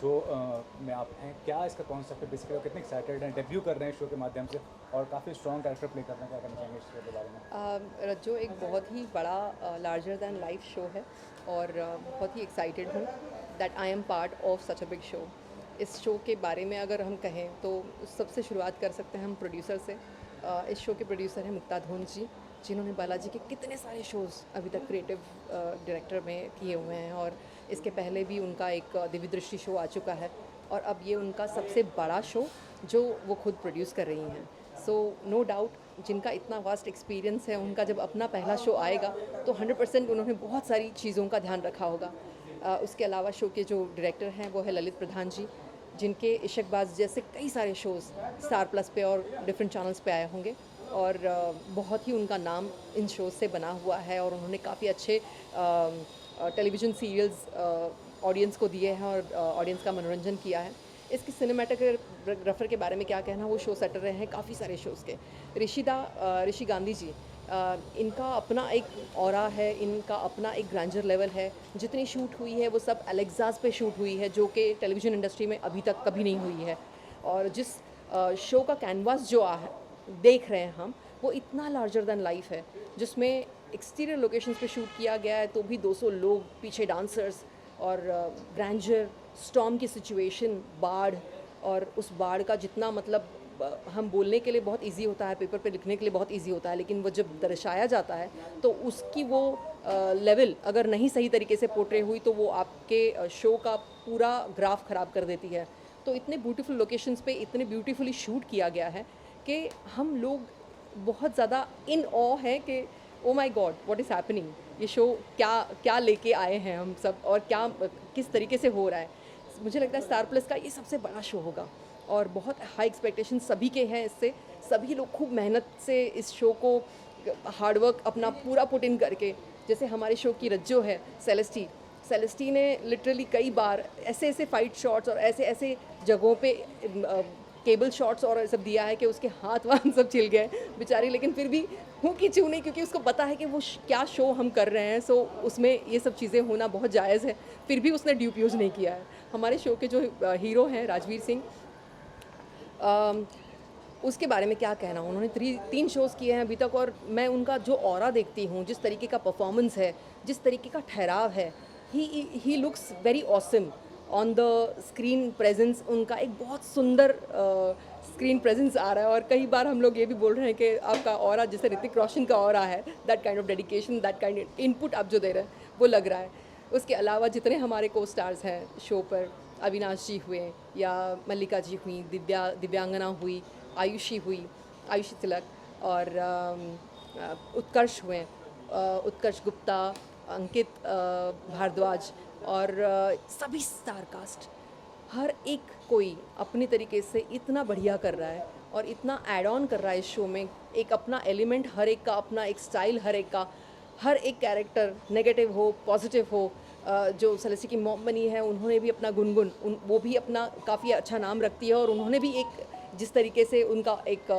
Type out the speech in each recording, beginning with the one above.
Show में आप हैं, क्या इसका कॉन्सेप्ट है बेसिकली, और कितने एक्साइटेड हैं, डेब्यू कर रहे हैं शो के माध्यम से और काफ़ी स्ट्रॉन्ग कैरेक्टर प्ले कर रहे हैं, क्या करना चाहेंगे इस शो के बारे में? रज्जो एक बहुत ही बड़ा लार्जर दैन लाइफ शो है और बहुत ही एक्साइटेड हूँ that I am part of such a big show. इस शो के बारे में अगर हम कहें तो सबसे शुरुआत कर सकते हैं हम प्रोड्यूसर से। इस शो के प्रोड्यूसर हैं मुक्ता धोन जी, जिन्होंने बालाजी के कितने सारे शोज़ अभी तक क्रिएटिव डायरेक्टर में किए हुए हैं और इसके पहले भी उनका एक दिव्य दृष्टि शो आ चुका है और अब ये उनका सबसे बड़ा शो जो वो खुद प्रोड्यूस कर रही हैं। सो नो डाउट जिनका इतना वास्ट एक्सपीरियंस है उनका जब अपना पहला शो आएगा तो 100% उन्होंने बहुत सारी चीज़ों का ध्यान रखा होगा। उसके अलावा शो के जो डायरेक्टर हैं वो है ललित प्रधान जी, जिनके इशकबाज जैसे कई सारे शोज़ स्टार प्लस पे और डिफरेंट चैनल्स पे आए होंगे और बहुत ही उनका नाम इन शोज़ से बना हुआ है और उन्होंने काफ़ी अच्छे टेलीविज़न सीरियल्स ऑडियंस को दिए हैं और ऑडियंस का मनोरंजन किया है। इसके सिनेमेटोग्राफर के बारे में क्या कहना, वो शो सेटर रहे हैं काफ़ी सारे शोज़ के। ऋषि गांधी जी, इनका अपना एक ऑरा है, इनका अपना एक ग्रैंडर लेवल है। जितनी शूट हुई है वो सब एलेक्सास पे शूट हुई है, जो कि टेलीविज़न इंडस्ट्री में अभी तक कभी नहीं हुई है। और जिस शो का कैनवास जो देख रहे हैं हम, वो इतना लार्जर दैन लाइफ है, जिसमें एक्सटीरियर लोकेशंस पे शूट किया गया है तो भी 200 लोग पीछे डांसर्स और ग्रैंडर, स्टॉर्म की सिचुएशन, बाढ़, और उस बाढ़ का जितना मतलब हम बोलने के लिए बहुत इजी होता है, पेपर पे लिखने के लिए बहुत इजी होता है, लेकिन वो जब दर्शाया जाता है तो उसकी वो लेवल अगर नहीं सही तरीके से पोर्ट्रे हुई तो वो आपके शो का पूरा ग्राफ ख़राब कर देती है। तो इतने ब्यूटीफुल लोकेशंस पे इतने ब्यूटीफुली शूट किया गया है कि हम लोग बहुत ज़्यादा इन ऑ हैं कि oh my God what is happening, ये शो क्या क्या लेके आए हैं हम सब और क्या किस तरीके से हो रहा है। मुझे लगता है स्टार प्लस का ये सबसे बड़ा शो होगा और बहुत हाई एक्सपेक्टेशन सभी के हैं इससे। सभी लोग खूब मेहनत से इस शो को हार्डवर्क अपना पूरा पुट इन करके, जैसे हमारे शो की रज्जो है सेलेस्टी ने लिटरली कई बार ऐसे ऐसे फाइट शॉट्स और ऐसे ऐसे जगहों पे केबल शॉट्स और सब दिया है कि उसके हाथ वाथ सब छिल गए बेचारी, लेकिन फिर भी हूँ कि चूँ नहीं, क्योंकि उसको पता है कि वो क्या शो हम कर रहे हैं। सो उसमें ये सब चीज़ें होना बहुत जायज़ है, फिर भी उसने ड्यूप यूज़ नहीं किया है। हमारे शो के जो हीरो हैं राजवीर सिंह, उसके बारे में क्या कहना, उन्होंने तीन शोज़ किए हैं अभी तक और मैं उनका जो ऑरा देखती हूँ, जिस तरीके का परफॉर्मेंस है, जिस तरीके का ठहराव है, he looks very awesome on the screen presence. उनका एक बहुत सुंदर स्क्रीन प्रेजेंस आ रहा है और कई बार हम लोग ये भी बोल रहे हैं कि आपका ऑरा जैसे ऋतिक रोशन का ऑरा है, that kind of dedication, that kind input आप जो दे रहे हैं वो लग रहा है। उसके अलावा जितने हमारे को स्टार्स हैं शो पर, अविनाश जी हुए या मल्लिका जी हुई, दिव्यांगना हुई, आयुषी तिलक और उत्कर्ष हुए, उत्कर्ष गुप्ता, अंकित भारद्वाज और सभी स्टार कास्ट, हर एक कोई अपनी तरीके से इतना बढ़िया कर रहा है और इतना ऐड ऑन कर रहा है इस शो में। एक अपना एलिमेंट, हर एक का अपना एक स्टाइल, हर एक का हर एक कैरेक्टर, नेगेटिव हो पॉजिटिव हो। जो सेलेस्टी की मॉम बनी है उन्होंने भी अपना गुनगुन, वो भी अपना काफ़ी अच्छा नाम रखती है और उन्होंने भी एक जिस तरीके से उनका एक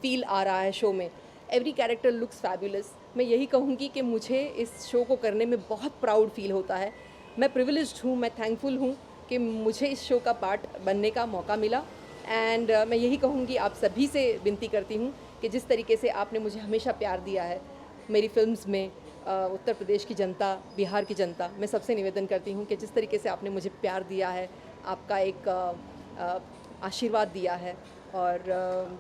फील आ रहा है शो में, एवरी कैरेक्टर लुक्स फैबुलस। मैं यही कहूँगी कि मुझे इस शो को करने में बहुत प्राउड फील होता है। मैं प्रिविलेज्ड हूँ, मैं थैंकफुल हूँ कि मुझे इस शो का पार्ट बनने का मौका मिला। एंड मैं यही कहूँगी, आप सभी से विनती करती हूँ कि जिस तरीके से आपने मुझे हमेशा प्यार दिया है मेरी फिल्म्स में, उत्तर प्रदेश की जनता, बिहार की जनता, मैं सबसे निवेदन करती हूँ कि जिस तरीके से आपने मुझे प्यार दिया है, आपका एक आशीर्वाद दिया है और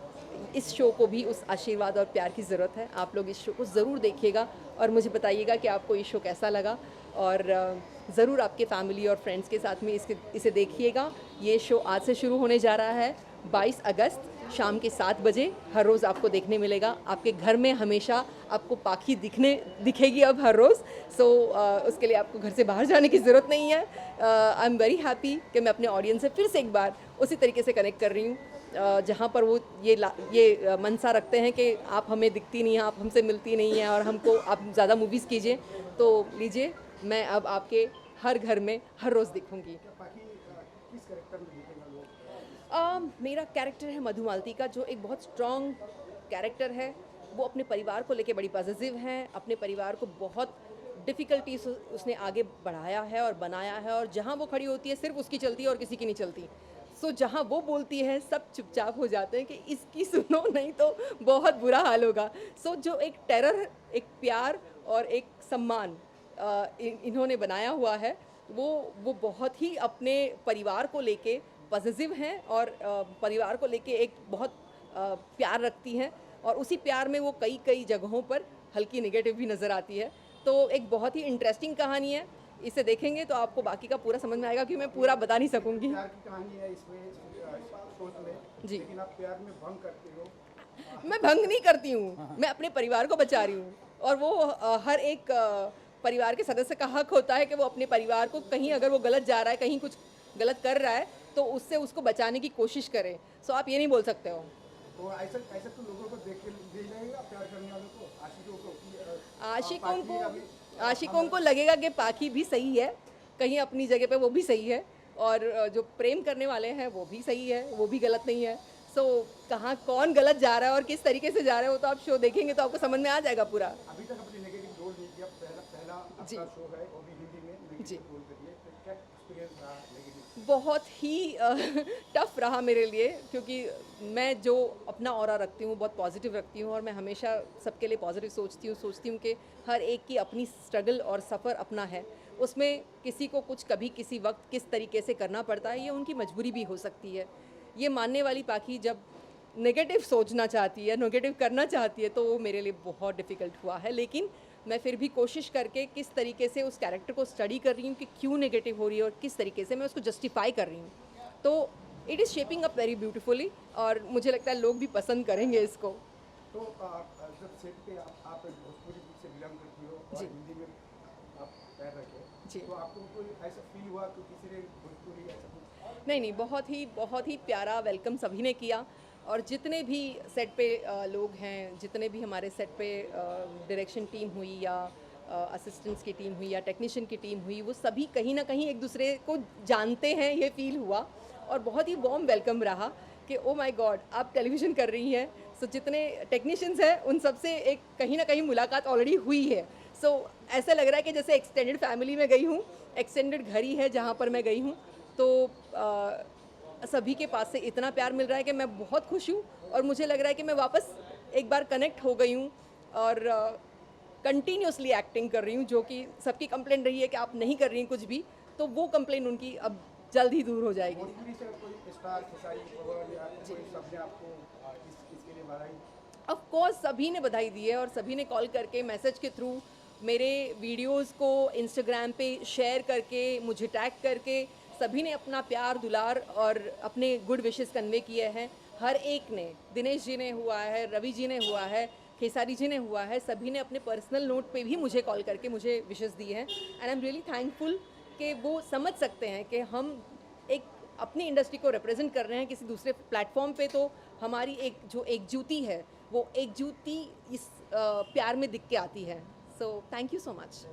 इस शो को भी उस आशीर्वाद और प्यार की ज़रूरत है। आप लोग इस शो को ज़रूर देखिएगा और मुझे बताइएगा कि आपको ये शो कैसा लगा और ज़रूर आपके फैमिली और फ्रेंड्स के साथ में इसे देखिएगा। ये शो आज से शुरू होने जा रहा है 22 अगस्त शाम के 7 बजे, हर रोज़ आपको देखने मिलेगा। आपके घर में हमेशा आपको पाखी दिखेगी अब हर रोज़। सो उसके लिए आपको घर से बाहर जाने की ज़रूरत नहीं है। आई एम वेरी हैप्पी कि मैं अपने ऑडियंस से फिर से एक बार उसी तरीके से कनेक्ट कर रही हूँ जहाँ पर वो ये मनसा रखते हैं कि आप हमें दिखती नहीं हैं, आप हमसे मिलती नहीं हैं और हमको आप ज़्यादा मूवीज़ कीजिए, तो लीजिए, मैं अब आपके हर घर में हर रोज़ दिखूँगी। मेरा कैरेक्टर है मधुमालती का, जो एक बहुत स्ट्रॉन्ग कैरेक्टर है। वो अपने परिवार को लेके बड़ी पॉजिटिव हैं, अपने परिवार को बहुत डिफ़िकल्टीज उसने आगे बढ़ाया है और बनाया है, और जहाँ वो खड़ी होती है सिर्फ उसकी चलती है और किसी की नहीं चलती। सो जहाँ वो बोलती है सब चुपचाप हो जाते हैं कि इसकी सुनो नहीं तो बहुत बुरा हाल होगा। सो जो एक टेरर, एक प्यार और एक सम्मान इन्होंने बनाया हुआ है, वो बहुत ही अपने परिवार को लेके पॉजिटिव हैं, और परिवार को लेके एक बहुत प्यार रखती हैं, और उसी प्यार में वो कई कई जगहों पर हल्की नेगेटिव भी नज़र आती है। तो एक बहुत ही इंटरेस्टिंग कहानी है, इसे देखेंगे तो आपको बाकी का पूरा समझ में आएगा, क्योंकि मैं पूरा बता नहीं सकूंगी। प्यार की कहानी है इसमें सोच में, जी। लेकिन आप प्यार में भंग करते हो। मैं भंग नहीं करती हूँ, मैं अपने परिवार को बचा रही हूँ, और वो हर एक परिवार के सदस्य का हक होता है कि वो अपने परिवार को, कहीं अगर वो गलत जा रहा है, कहीं कुछ गलत कर रहा है, तो उससे उसको बचाने की कोशिश करे। सो आप ये नहीं बोल सकते हो। तो ऐसा ऐसा तो लोगों को देख के दे जाएगा, प्यार करने वालों को, आशिकों को कि, आशिकों को लगेगा कि पाखी भी सही है, कहीं अपनी जगह पे वो भी सही है, और जो प्रेम करने वाले हैं वो भी सही है, वो भी गलत नहीं है। सो कहाँ कौन गलत जा रहा है और किस तरीके से जा रहा है, वो तो आप शो देखेंगे तो आपको समझ में आ जाएगा पूरा। अभी तक अपनी नेगेटिव रोल नहीं किया, पहला जी। आपका शो है, वो भी हिंदी में जी। नेगेटिव रोल करिए, तो क्या एक्सपीरियंस रहा नेगेटिव? बहुत ही टफ रहा मेरे लिए, क्योंकि मैं जो अपना ऑरा रखती हूँ बहुत पॉजिटिव रखती हूँ, और मैं हमेशा सबके लिए पॉजिटिव सोचती हूँ कि हर एक की अपनी स्ट्रगल और सफ़र अपना है, उसमें किसी को कुछ कभी किसी वक्त किस तरीके से करना पड़ता है, ये उनकी मजबूरी भी हो सकती है। ये मानने वाली पाखी जब नेगेटिव सोचना चाहती है, नेगेटिव करना चाहती है, तो वो मेरे लिए बहुत डिफ़िकल्ट हुआ है। लेकिन मैं फिर भी कोशिश करके किस तरीके से उस कैरेक्टर को स्टडी कर रही हूँ कि क्यों नेगेटिव हो रही है और किस तरीके से मैं उसको जस्टिफाई कर रही हूँ। तो it is shaping up very beautifully, और मुझे लगता है लोग भी पसंद करेंगे इसको। तो जब सेट पे आप भोजपुरी से बिलोंग करती हो और जी। हिंदी में आप पैर रखे, जी। तो आपको कोई ऐसा फील हुआ कि किसी ने भोजपुरी ऐसा कुछ? नहीं, बहुत ही प्यारा वेलकम सभी ने किया, और जितने भी सेट पे लोग हैं, जितने भी हमारे सेट पे डायरेक्शन टीम हुई या असिस्टेंट्स की टीम हुई या टेक्नीशियन की टीम हुई, वो सभी कहीं ना कहीं एक दूसरे को जानते हैं, ये फील हुआ, और बहुत ही वार्म वेलकम रहा कि ओ माय गॉड आप टेलीविज़न कर रही हैं। सो जितने टेक्नीशियंस हैं उन सब से एक कहीं ना कहीं मुलाकात ऑलरेडी हुई है। सो ऐसा लग रहा है कि जैसे एक्सटेंडेड फैमिली में गई हूँ, एक्सटेंडेड घर ही है जहाँ पर मैं गई हूँ। तो सभी के पास से इतना प्यार मिल रहा है कि मैं बहुत खुश हूँ, और मुझे लग रहा है कि मैं वापस एक बार कनेक्ट हो गई हूँ, और कंटिन्यूसली एक्टिंग कर रही हूँ, जो कि सबकी कंप्लेंट रही है कि आप नहीं कर रही हैं कुछ भी, तो वो कंप्लेंट उनकी अब जल्द ही दूर हो जाएगी। भोजपुरी से कोई स्टार खेसारी खबर या कोई सबने आपको इसके लिए बधाई? ऑफ कोर्स सभी ने बधाई दी है, और सभी ने कॉल करके, मैसेज के थ्रू, मेरे वीडियोस को इंस्टाग्राम पे शेयर करके, मुझे टैग करके, सभी ने अपना प्यार दुलार और अपने गुड विशेस कन्वे किए हैं। हर एक ने, दिनेश जी ने हुआ है, रवि जी ने हुआ है, खेसारी जी ने हुआ है, सभी ने अपने पर्सनल नोट पे भी मुझे कॉल करके मुझे विशेस दी हैं, and I am really thankful कि वो समझ सकते हैं कि हम एक अपनी इंडस्ट्री को रिप्रेजेंट कर रहे हैं किसी दूसरे प्लेटफॉर्म पे, तो हमारी एक जो एकजुटी है, वो एकजुटी इस प्यार में दिख के आती है। So thank you so much.